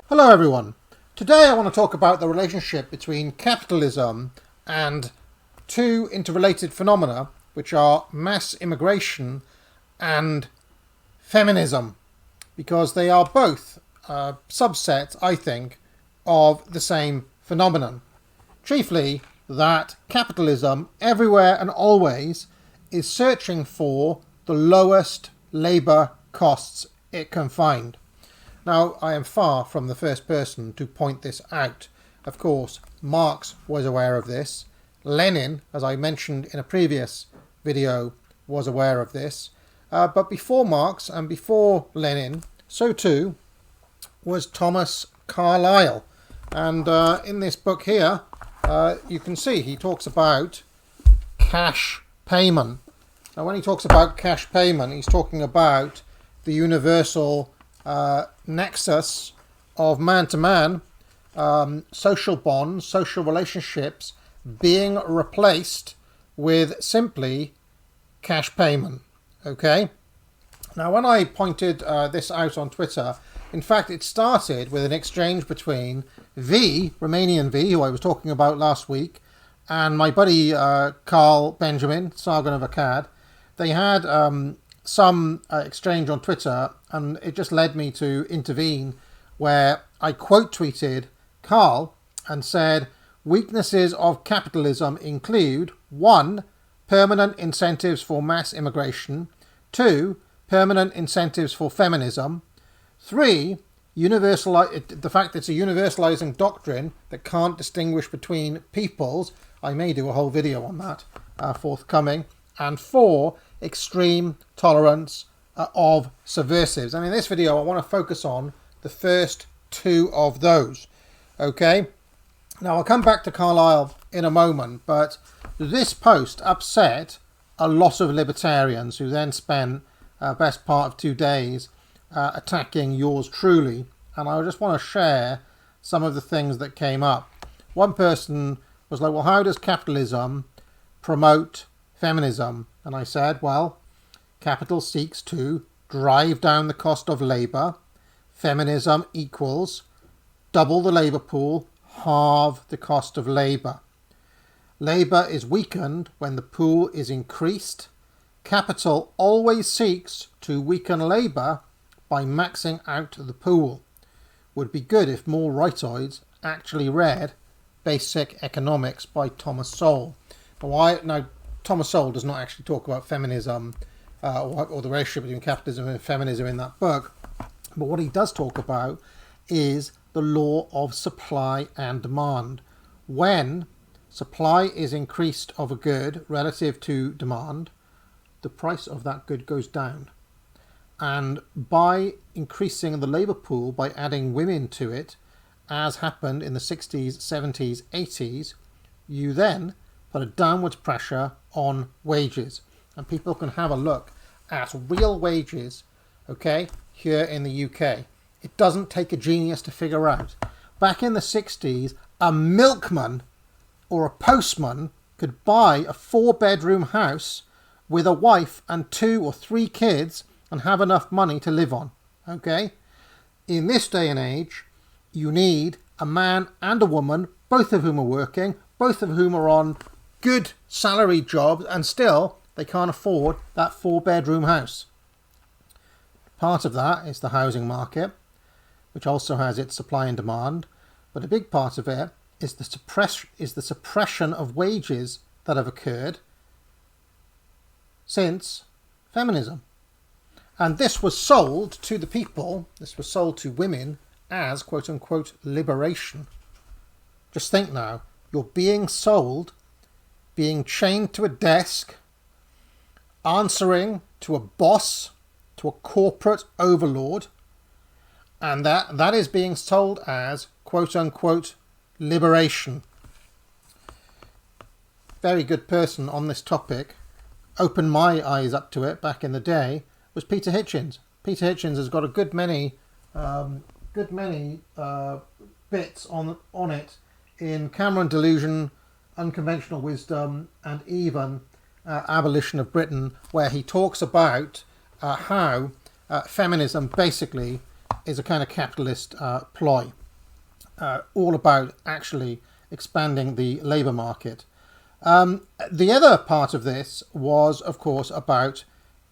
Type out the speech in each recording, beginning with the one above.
Hello everyone. Today I want to talk about the relationship between capitalism and two interrelated phenomena, which are mass immigration and feminism, because they are both subsets, I think, of the same phenomenon. Chiefly that capitalism, everywhere and always, is searching for the lowest labour costs it can find. Now, I am far from the first person to point this out. Of course, Marx was aware of this. Lenin, as I mentioned in a previous video, was aware of this. But before Marx and before Lenin, so too was Thomas Carlyle. And in this book here, you can see he talks about cash payment. Now, when he talks about cash payment, he's talking about the universal nexus of man-to-man social bonds, social relationships being replaced with simply cash payment. Okay? Now, when I pointed this out on Twitter, in fact, it started with an exchange between Romanian V, who I was talking about last week, and my buddy Carl Benjamin, Sargon of Akkad. They had some exchange on Twitter, and it just led me to intervene, where I quote tweeted Carl and said, weaknesses of capitalism include 1. Permanent incentives for mass immigration, 2. Permanent incentives for feminism, 3. The fact that it's a universalizing doctrine that can't distinguish between peoples. I may do a whole video on that forthcoming. And 4, extreme tolerance of subversives. And in this video, I want to focus on the first 2 of those. Okay? Now, I'll come back to Carlyle in a moment, but this post upset a lot of libertarians who then spent best part of 2 days attacking yours truly. And I just want to share some of the things that came up. One person was like, well, how does capitalism promote feminism? And I said, well, capital seeks to drive down the cost of labour. Feminism equals double the labour pool, halve the cost of labour. Labour is weakened when the pool is increased. Capital always seeks to weaken labour by maxing out the pool. Would be good if more rightoids actually read Basic Economics by Thomas Sowell. Now, Thomas Sowell does not actually talk about feminism or the relationship between capitalism and feminism in that book. But what he does talk about is the law of supply and demand. When supply is increased of a good relative to demand, the price of that good goes down. And by increasing the labour pool, by adding women to it, as happened in the 60s, 70s, 80s, you then put a downwards pressure on wages. And people can have a look at real wages, okay, here in the UK. It doesn't take a genius to figure out. Back in the 60s, a milkman or a postman could buy a 4-bedroom house with a wife and 2 or 3 kids and have enough money to live on, okay? In this day and age, you need a man and a woman, both of whom are working, both of whom are on good salary jobs, and still they can't afford that 4-bedroom house. Part of that is the housing market, which also has its supply and demand, but a big part of it is the suppression of wages that have occurred since feminism. And this was sold to the people, this was sold to women as quote-unquote liberation. Just think now, you're being sold, being chained to a desk, answering to a boss, to a corporate overlord, and that is being sold as quote-unquote liberation. Very good person on this topic, opened my eyes up to it back in the day, was Peter Hitchens. Peter Hitchens has got a good many bits on it in Cameron Delusion, Unconventional Wisdom, and even Abolition of Britain, where he talks about how feminism basically is a kind of capitalist ploy, all about actually expanding the labour market. The other part of this was, of course, about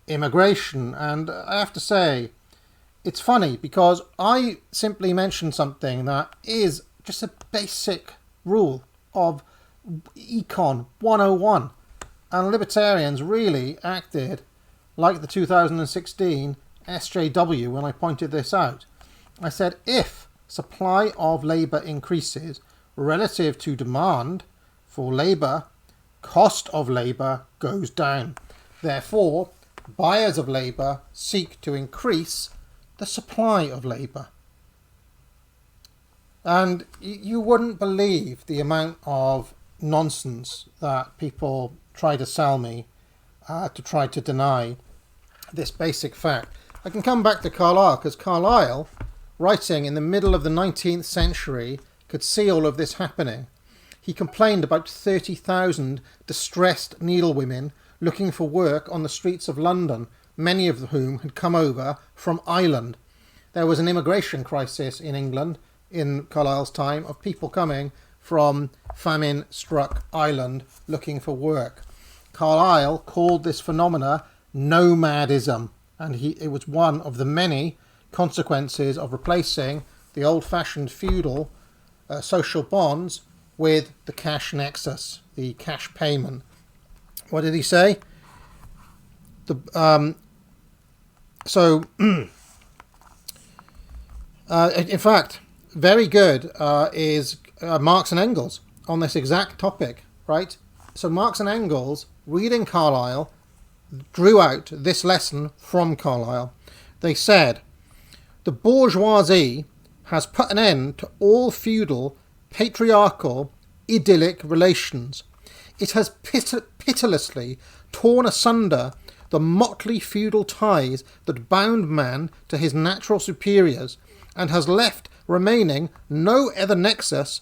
immigration, and I have to say, it's funny because I simply mentioned something that is just a basic rule of Econ 101, and libertarians really acted like the 2016 SJW when I pointed this out. I said, if supply of labour increases relative to demand for labour, cost of labour goes down. Therefore, buyers of labour seek to increase the supply of labour. And you wouldn't believe the amount of nonsense that people try to sell me to try to deny this basic fact. I can come back to Carlyle, because Carlyle, writing in the middle of the 19th century, could see all of this happening. He complained about 30,000 distressed needlewomen looking for work on the streets of London, many of whom had come over from Ireland. There was an immigration crisis in England in Carlyle's time of people coming from famine-struck Ireland looking for work. Carlyle called this phenomena nomadism, and it was one of the many consequences of replacing the old-fashioned feudal social bonds with the cash nexus, the cash payment. What did he say? In fact, very good is Marx and Engels on this exact topic, right? So Marx and Engels, reading Carlyle, drew out this lesson from Carlyle. They said, the bourgeoisie has put an end to all feudal, patriarchal, idyllic relations. It has pitilessly torn asunder the motley feudal ties that bound man to his natural superiors, and has left remaining no other nexus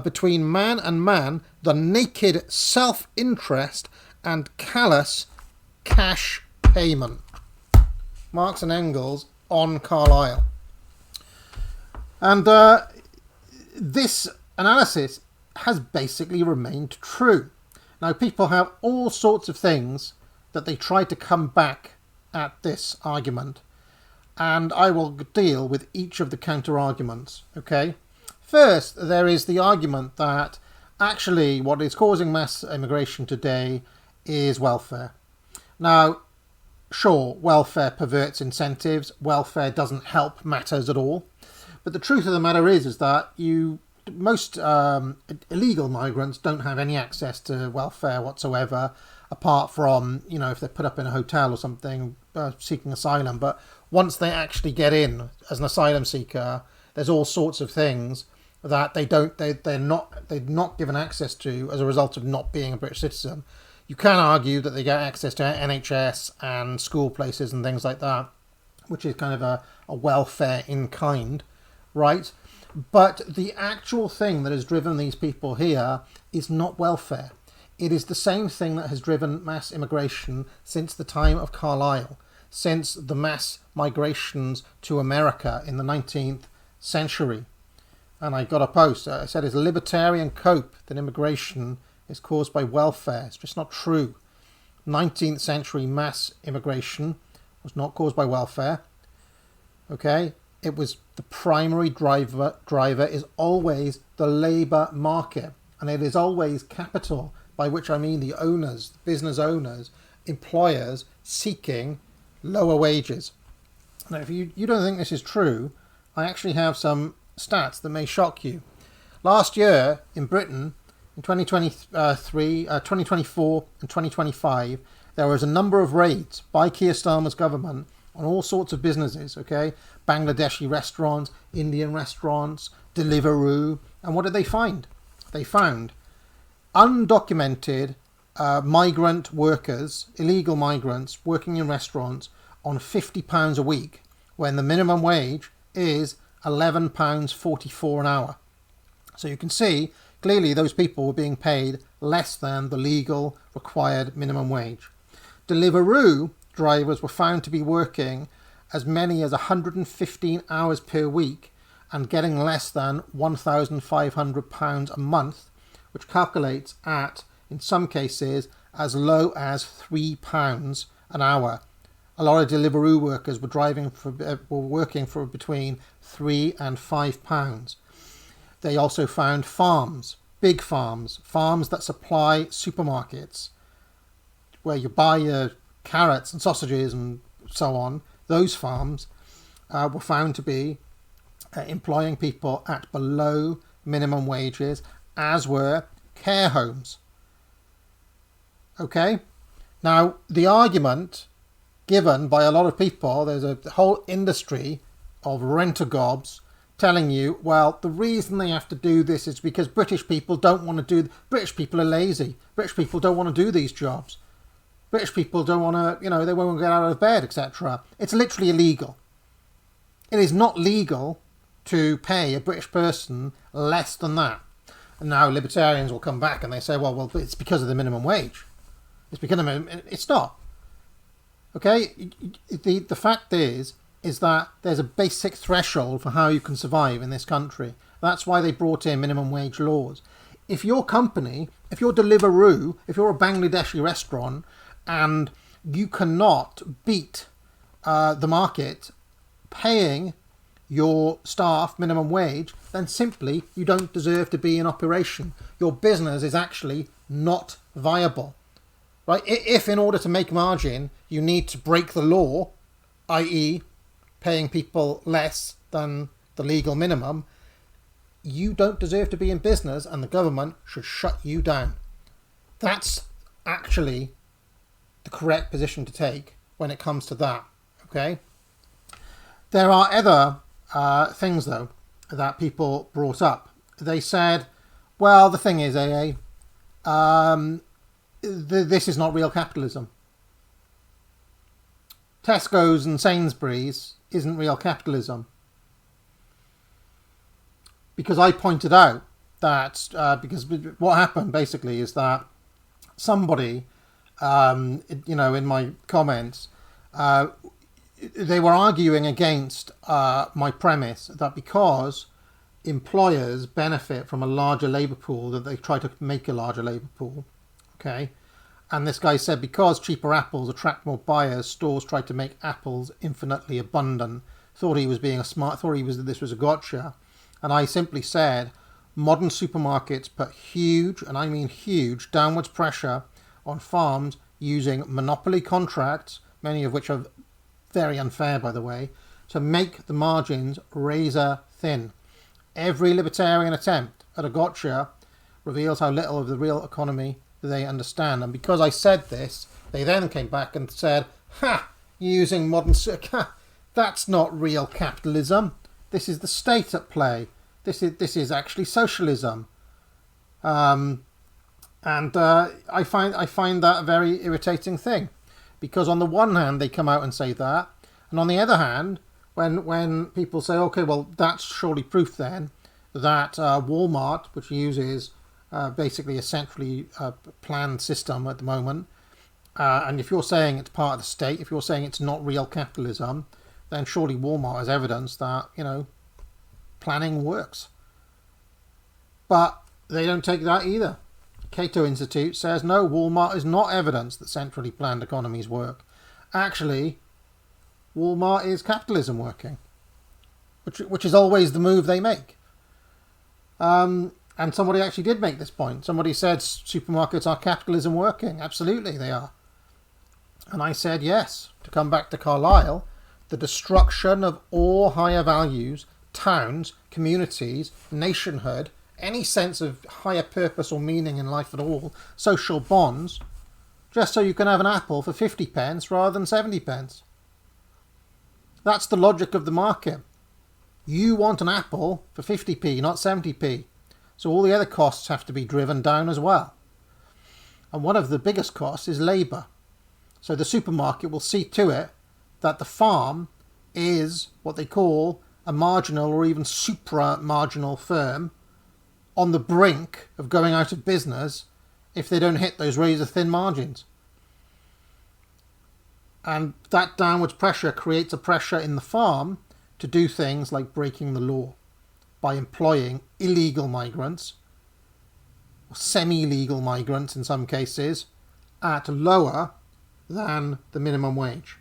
between man and man than naked self-interest and callous cash payment. Marx and Engels on Carlyle. And this analysis has basically remained true. Now, people have all sorts of things that they try to come back at this argument, and I will deal with each of the counter-arguments, okay? First, there is the argument that actually what is causing mass immigration today is welfare. Now, sure, welfare perverts incentives, welfare doesn't help matters at all, but the truth of the matter is that most illegal migrants don't have any access to welfare whatsoever, apart from, if they're put up in a hotel or something seeking asylum. But once they actually get in as an asylum seeker, there's all sorts of things that they're not given access to as a result of not being a British citizen. You can argue that they get access to NHS and school places and things like that, which is kind of a welfare in kind, right? But the actual thing that has driven these people here is not welfare. It is the same thing that has driven mass immigration since the time of Carlyle, since the mass migrations to America in the 19th century. And I got a post, I said, it's a libertarian cope that immigration is caused by welfare. It's just not true. 19th century mass immigration was not caused by welfare. Okay? It was the primary driver is always the labour market, and it is always capital, by which I mean the owners, business owners, employers seeking lower wages. Now, if you don't think this is true, I actually have some stats that may shock you. Last year in Britain, in 2024 and 2025, there was a number of raids by Keir Starmer's government on all sorts of businesses, okay? Bangladeshi restaurants, Indian restaurants, Deliveroo. And what did they find? They found undocumented migrant workers, illegal migrants working in restaurants on £50 a week, when the minimum wage is £11.44 an hour. So you can see Clearly, those people were being paid less than the legal required minimum wage. Deliveroo drivers were found to be working as many as 115 hours per week and getting less than £1,500 a month, which calculates at, in some cases, as low as £3 an hour. A lot of Deliveroo workers were working for between £3 and £5. They also found farms, big farms that supply supermarkets, where you buy your carrots and sausages and so on. Those farms were found to be employing people at below minimum wages, as were care homes. Okay? Now, the argument given by a lot of people, there's a whole industry of rent-a-gobs telling you, well, the reason they have to do this is because British people don't want to do... British people are lazy. British people don't want to do these jobs. British people don't want to, they won't get out of bed, etc. It's literally illegal. It is not legal to pay a British person less than that. And now libertarians will come back and they say, well, it's because of the minimum wage. It's because of it's not. Okay? The fact is that there's a basic threshold for how you can survive in this country. That's why they brought in minimum wage laws. If your company, if you're Deliveroo, if you're a Bangladeshi restaurant, and you cannot beat the market paying your staff minimum wage, then simply you don't deserve to be in operation. Your business is actually not viable. Right? If in order to make margin you need to break the law, i.e. paying people less than the legal minimum, you don't deserve to be in business and the government should shut you down. That's actually the correct position to take when it comes to that. Okay? There are other things, though, that people brought up. They said, well, the thing is, this is not real capitalism. Tesco's and Sainsbury's isn't real capitalism. Because I pointed out that, because what happened basically is that somebody, in my comments, they were arguing against my premise that because employers benefit from a larger labour pool, that they try to make a larger labour pool. Okay, and this guy said because cheaper apples attract more buyers, stores try to make apples infinitely abundant. Thought he was being this was a gotcha, and I simply said modern supermarkets put huge, and I mean huge, downwards pressure on farms using monopoly contracts, many of which are very unfair, by the way, to make the margins razor thin. Every libertarian attempt at a gotcha reveals how little of the real economy they understand. And because I said this, they then came back and said, using modern... that's not real capitalism. This is the state at play. This is actually socialism. And I find that a very irritating thing. Because on the one hand, they come out and say that. And on the other hand, when people say, okay, well, that's surely proof then that Walmart, which uses basically a centrally planned system at the moment, and if you're saying it's part of the state, if you're saying it's not real capitalism, then surely Walmart has evidence that, planning works. But they don't take that either. Cato Institute says, no, Walmart is not evidence that centrally planned economies work. Actually, Walmart is capitalism working, which is always the move they make. And somebody actually did make this point. Somebody said supermarkets are capitalism working. Absolutely, they are. And I said, yes, to come back to Carlyle, the destruction of all higher values, towns, communities, nationhood, any sense of higher purpose or meaning in life at all, social bonds, just so you can have an apple for 50 pence rather than 70 pence. That's the logic of the market. You want an apple for 50p, not 70p. So all the other costs have to be driven down as well. And one of the biggest costs is labour. So the supermarket will see to it that the farm is what they call a marginal or even supra-marginal firm, on the brink of going out of business if they don't hit those razor-thin margins. And that downwards pressure creates a pressure in the farm to do things like breaking the law by employing illegal migrants, or semi-legal migrants in some cases, at lower than the minimum wage.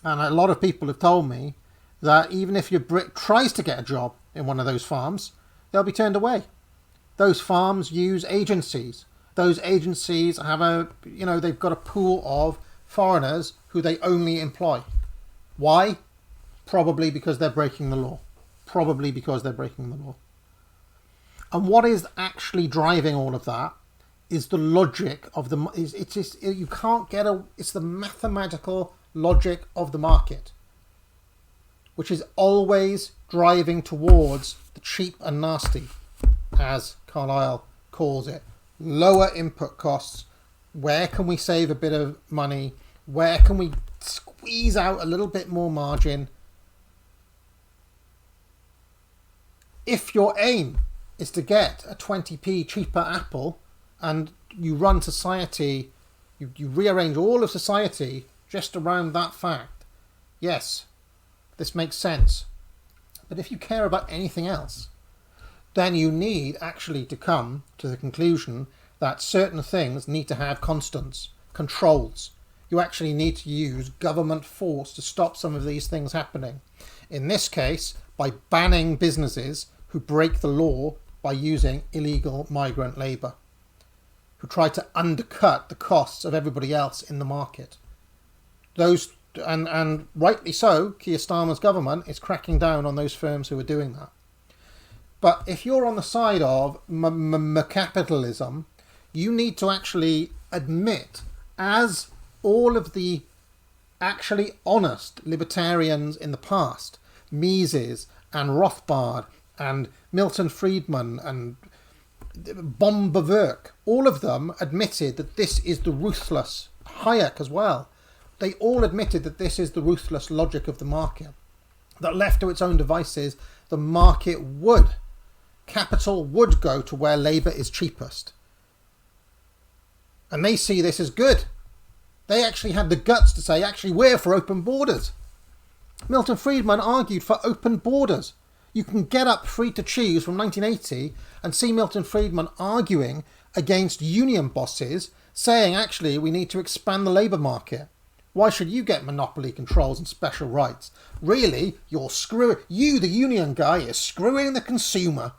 And a lot of people have told me that even if your Brit tries to get a job in one of those farms, they'll be turned away. Those farms use agencies. Those agencies have they've got a pool of foreigners who they only employ. Why? Probably because they're breaking the law. And what is actually driving all of that is the logic of it's the mathematical logic of the market, which is always driving towards the cheap and nasty, as Carlyle calls it. Lower input costs. Where can we save a bit of money? Where can we squeeze out a little bit more margin? If your aim is to get a 20p cheaper apple and you run society, you rearrange all of society just around that fact, yes, this makes sense. But if you care about anything else, then you need actually to come to the conclusion that certain things need to have constants, controls. You actually need to use government force to stop some of these things happening. In this case, by banning businesses who break the law by using illegal migrant labour, who try to undercut the costs of everybody else in the market. Those and rightly so, Keir Starmer's government is cracking down on those firms who are doing that. But if you're on the side of capitalism, you need to actually admit, as all of the actually honest libertarians in the past, Mises and Rothbard and Milton Friedman and Bohm-Bawek, all of them admitted that this is the ruthless, Hayek as well, they all admitted that this is the ruthless logic of the market, that left to its own devices, the market capital would go to where labour is cheapest. And they see this as good. They actually had the guts to say, actually, we're for open borders. Milton Friedman argued for open borders. You can get up Free to Choose from 1980 and see Milton Friedman arguing against union bosses, saying, actually, we need to expand the labour market. Why should you get monopoly controls and special rights? Really, you, the union guy, is screwing the consumer.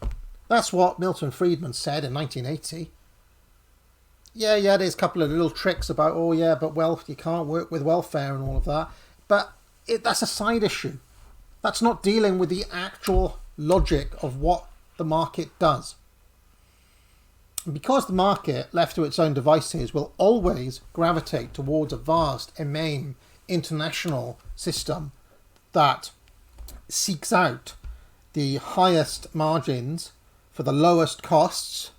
That's what Milton Friedman said in 1980. Yeah, there's a couple of little tricks about, but you can't work with welfare and all of that. But that's a side issue. That's not dealing with the actual logic of what the market does. And because the market, left to its own devices, will always gravitate towards a vast, immense, international system that seeks out the highest margins for the lowest costs.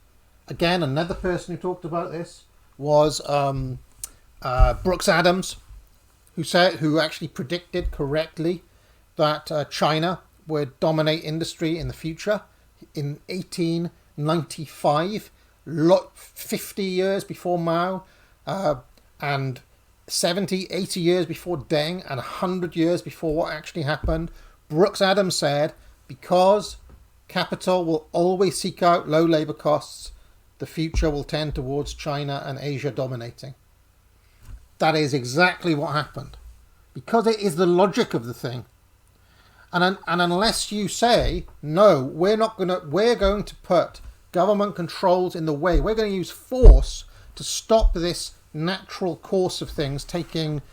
Again, another person who talked about this was Brooks Adams, who actually predicted correctly that China would dominate industry in the future in 1895, 50 years before Mao, and 70, 80 years before Deng, and 100 years before what actually happened. Brooks Adams said, because capital will always seek out low labour costs, the future will tend towards China and Asia dominating. That is exactly what happened, because it is the logic of the thing. And unless you say, no, we're going to put government controls in the way, we're going to use force to stop this natural course of things taking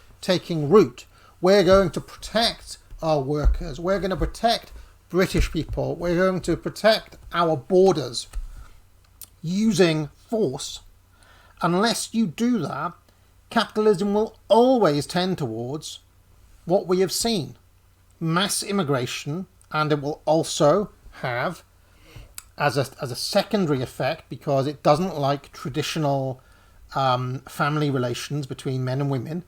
root. We're going to protect our workers. We're going to protect British people. We're going to protect our borders using force. Unless you do that, capitalism will always tend towards what we have seen. Mass immigration, and it will also have, as a secondary effect, because it doesn't like traditional family relations between men and women,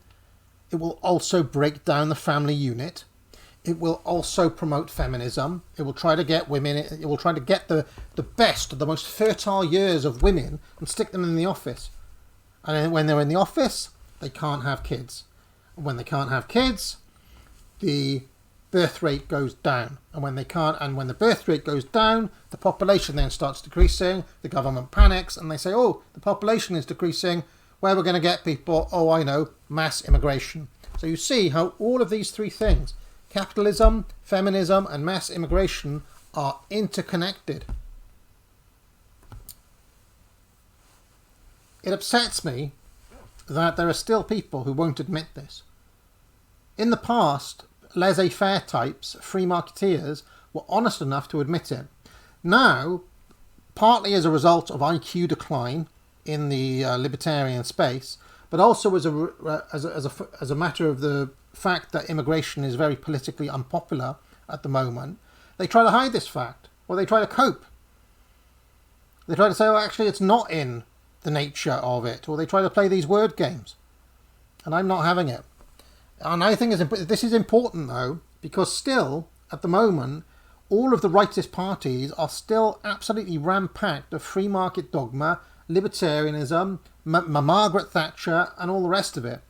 it will also break down the family unit. It will also promote feminism. It will try to get women, it will try to get the best, the most fertile years of women and stick them in the office. And then when they're in the office, they can't have kids. And when they can't have kids, the birth rate goes down. And when the birth rate goes down, the population then starts decreasing. The government panics and they say, oh, the population is decreasing. Where we're going to get people? Oh, I know, mass immigration. So you see how all of these three things, capitalism, feminism, and mass immigration, are interconnected. It upsets me that there are still people who won't admit this. In the past, laissez-faire types, free marketeers, were honest enough to admit it. Now, partly as a result of IQ decline in the libertarian space, but also as a matter of the fact that immigration is very politically unpopular at the moment, they try to hide this fact, or they try to cope. They try to say, oh, actually, it's not in the nature of it, or they try to play these word games. And I'm not having it. And I think this is important, though, because still, at the moment, all of the rightist parties are still absolutely ram-packed of free market dogma, libertarianism, Margaret Thatcher, and all the rest of it.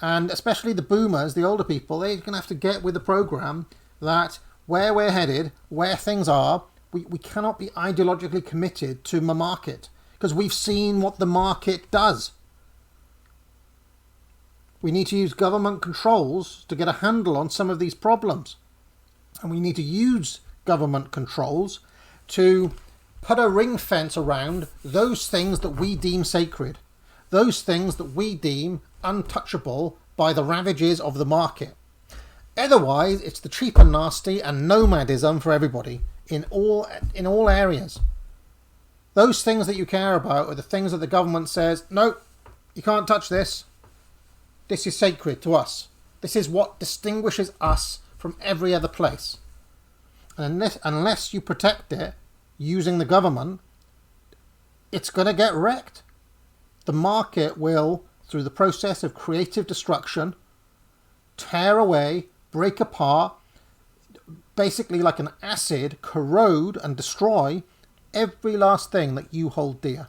And especially the boomers, the older people, they're going to have to get with the programme that where we're headed, where things are, we cannot be ideologically committed to the market, because we've seen what the market does. We need to use government controls to get a handle on some of these problems. And we need to use government controls to put a ring fence around those things that we deem sacred, those things that we deem untouchable by the ravages of the market. Otherwise, it's the cheap and nasty and nomadism for everybody in all areas. Those things that you care about are the things that the government says, no, you can't touch this. This is sacred to us. This is what distinguishes us from every other place. And unless you protect it using the government, it's going to get wrecked. The market will, through the process of creative destruction, tear away, break apart, basically like an acid, corrode and destroy every last thing that you hold dear.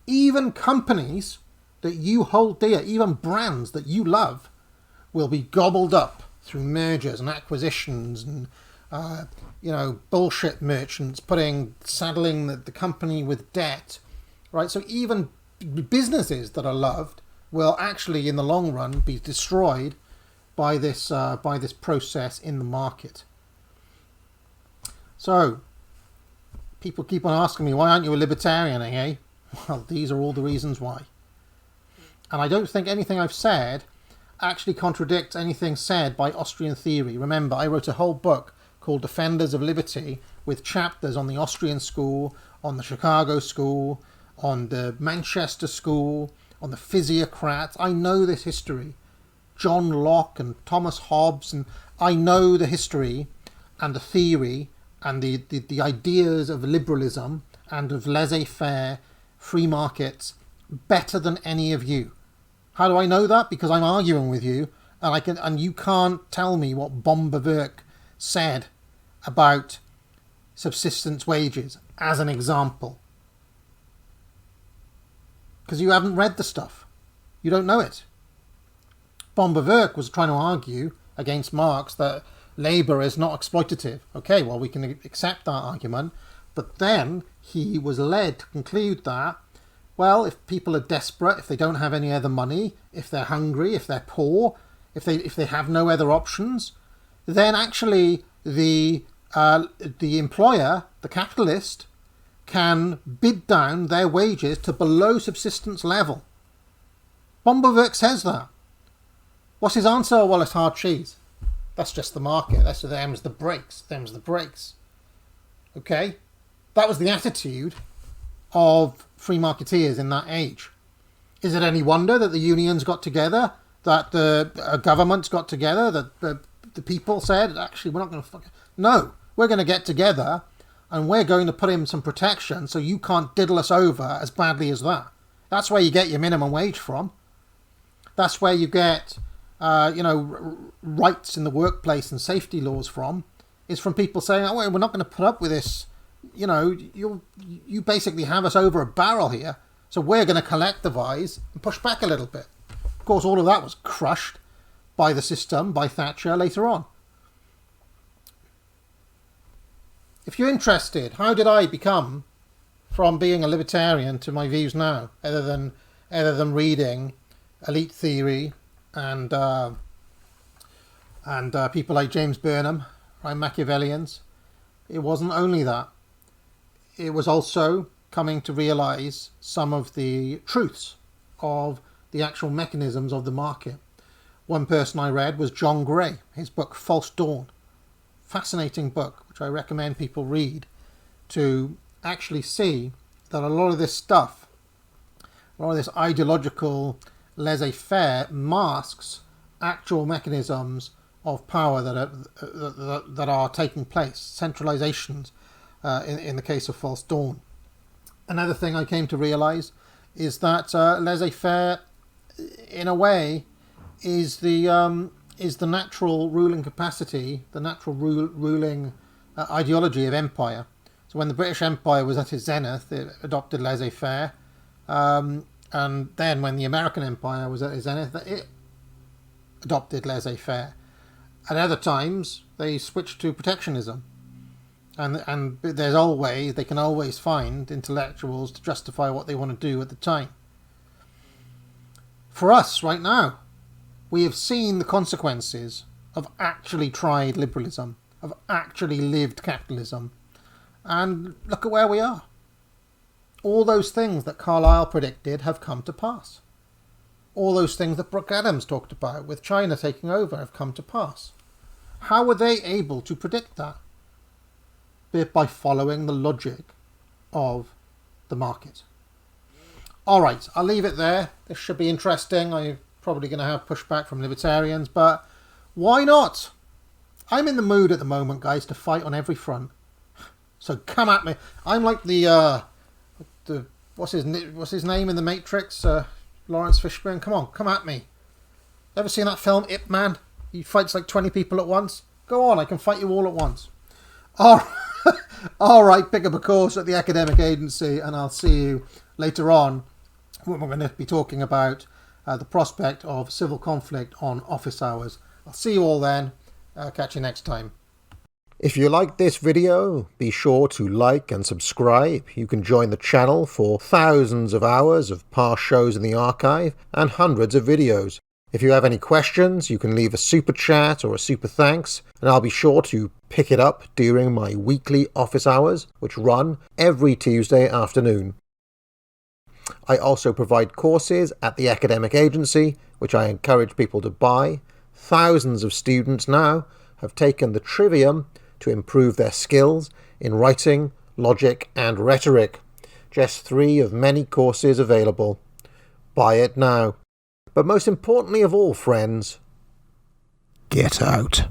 Even companies that you hold dear, even brands that you love, will be gobbled up through mergers and acquisitions and bullshit merchants saddling the company with debt, right? So even businesses that are loved will actually, in the long run, be destroyed by this process in the market. So people keep on asking me, why aren't you a libertarian, eh? Well, these are all the reasons why. And I don't think anything I've said actually contradicts anything said by Austrian theory. Remember, I wrote a whole book called Defenders of Liberty with chapters on the Austrian school, on the Chicago school, on the Manchester school, on the physiocrats. I know this history. John Locke and Thomas Hobbes, and I know the history and the theory and the ideas of liberalism and of laissez-faire free markets better than any of you. How do I know that? Because I'm arguing with you, and you can't tell me what Bohm-Bawek said about subsistence wages as an example. Because you haven't read the stuff. You don't know it. Bohm-Bawek was trying to argue against Marx that labour is not exploitative. Okay, well, we can accept that argument, but then he was led to conclude that, well, if people are desperate, if they don't have any other money, if they're hungry, if they're poor, if they have no other options, then actually the employer, the capitalist, can bid down their wages to below subsistence level. Bohm-Bawek says that. What's his answer? Well, it's hard cheese. That's just the market. That's them's the breaks. Them's the breaks. Okay? That was the attitude of free marketeers in that age. Is it any wonder that the unions got together, that the governments got together, that the people said, actually, we're not going to No, we're going to get together and we're going to put in some protection so you can't diddle us over as badly as that. That's where you get your minimum wage from. That's where you get rights in the workplace and safety laws from is from people saying, oh, we're not going to put up with this. You basically have us over a barrel here, so we're going to collectivise and push back a little bit. Of course, all of that was crushed by the system, by Thatcher later on. If you're interested, how did I become from being a libertarian to my views now, other than reading elite theory and people like James Burnham, right, Machiavellians? It wasn't only that. It was also coming to realise some of the truths of the actual mechanisms of the market. One person I read was John Gray, his book False Dawn. Fascinating book, which I recommend people read to actually see that a lot of this stuff, a lot of this ideological laissez-faire masks actual mechanisms of power that are taking place, centralizations in the case of False Dawn. Another thing I came to realise is that laissez-faire, in a way, is the natural ruling capacity, the natural ruling ideology of empire. So when the British Empire was at its zenith, it adopted laissez-faire, and then when the American Empire was at its zenith, it adopted laissez-faire. At other times, they switched to protectionism. And they can always find intellectuals to justify what they want to do at the time. For us, right now, we have seen the consequences of actually tried liberalism, of actually lived capitalism. And look at where we are. All those things that Carlyle predicted have come to pass. All those things that Brooke Adams talked about with China taking over have come to pass. How were they able to predict that? By following the logic of the market. All right, I'll leave it there. This should be interesting. I'm probably going to have pushback from libertarians, but why not? I'm in the mood at the moment, guys, to fight on every front. So come at me. I'm like the what's his name in the Matrix? Lawrence Fishburne. Come on, come at me. Ever seen that film Ip Man? He fights like 20 people at once. Go on, I can fight you all at once. All right, pick up a course at the Academic Agency, and I'll see you later on when we're going to be talking about the prospect of civil conflict on office hours. I'll see you all then. Catch you next time. If you liked this video, be sure to like and subscribe. You can join the channel for thousands of hours of past shows in the archive and hundreds of videos. If you have any questions, you can leave a super chat or a super thanks, and I'll be sure to pick it up during my weekly office hours, which run every Tuesday afternoon. I also provide courses at the Academic Agency, which I encourage people to buy. Thousands of students now have taken the Trivium to improve their skills in writing, logic, and rhetoric. Just 3 of many courses available. Buy it now. But most importantly of all, friends, get out.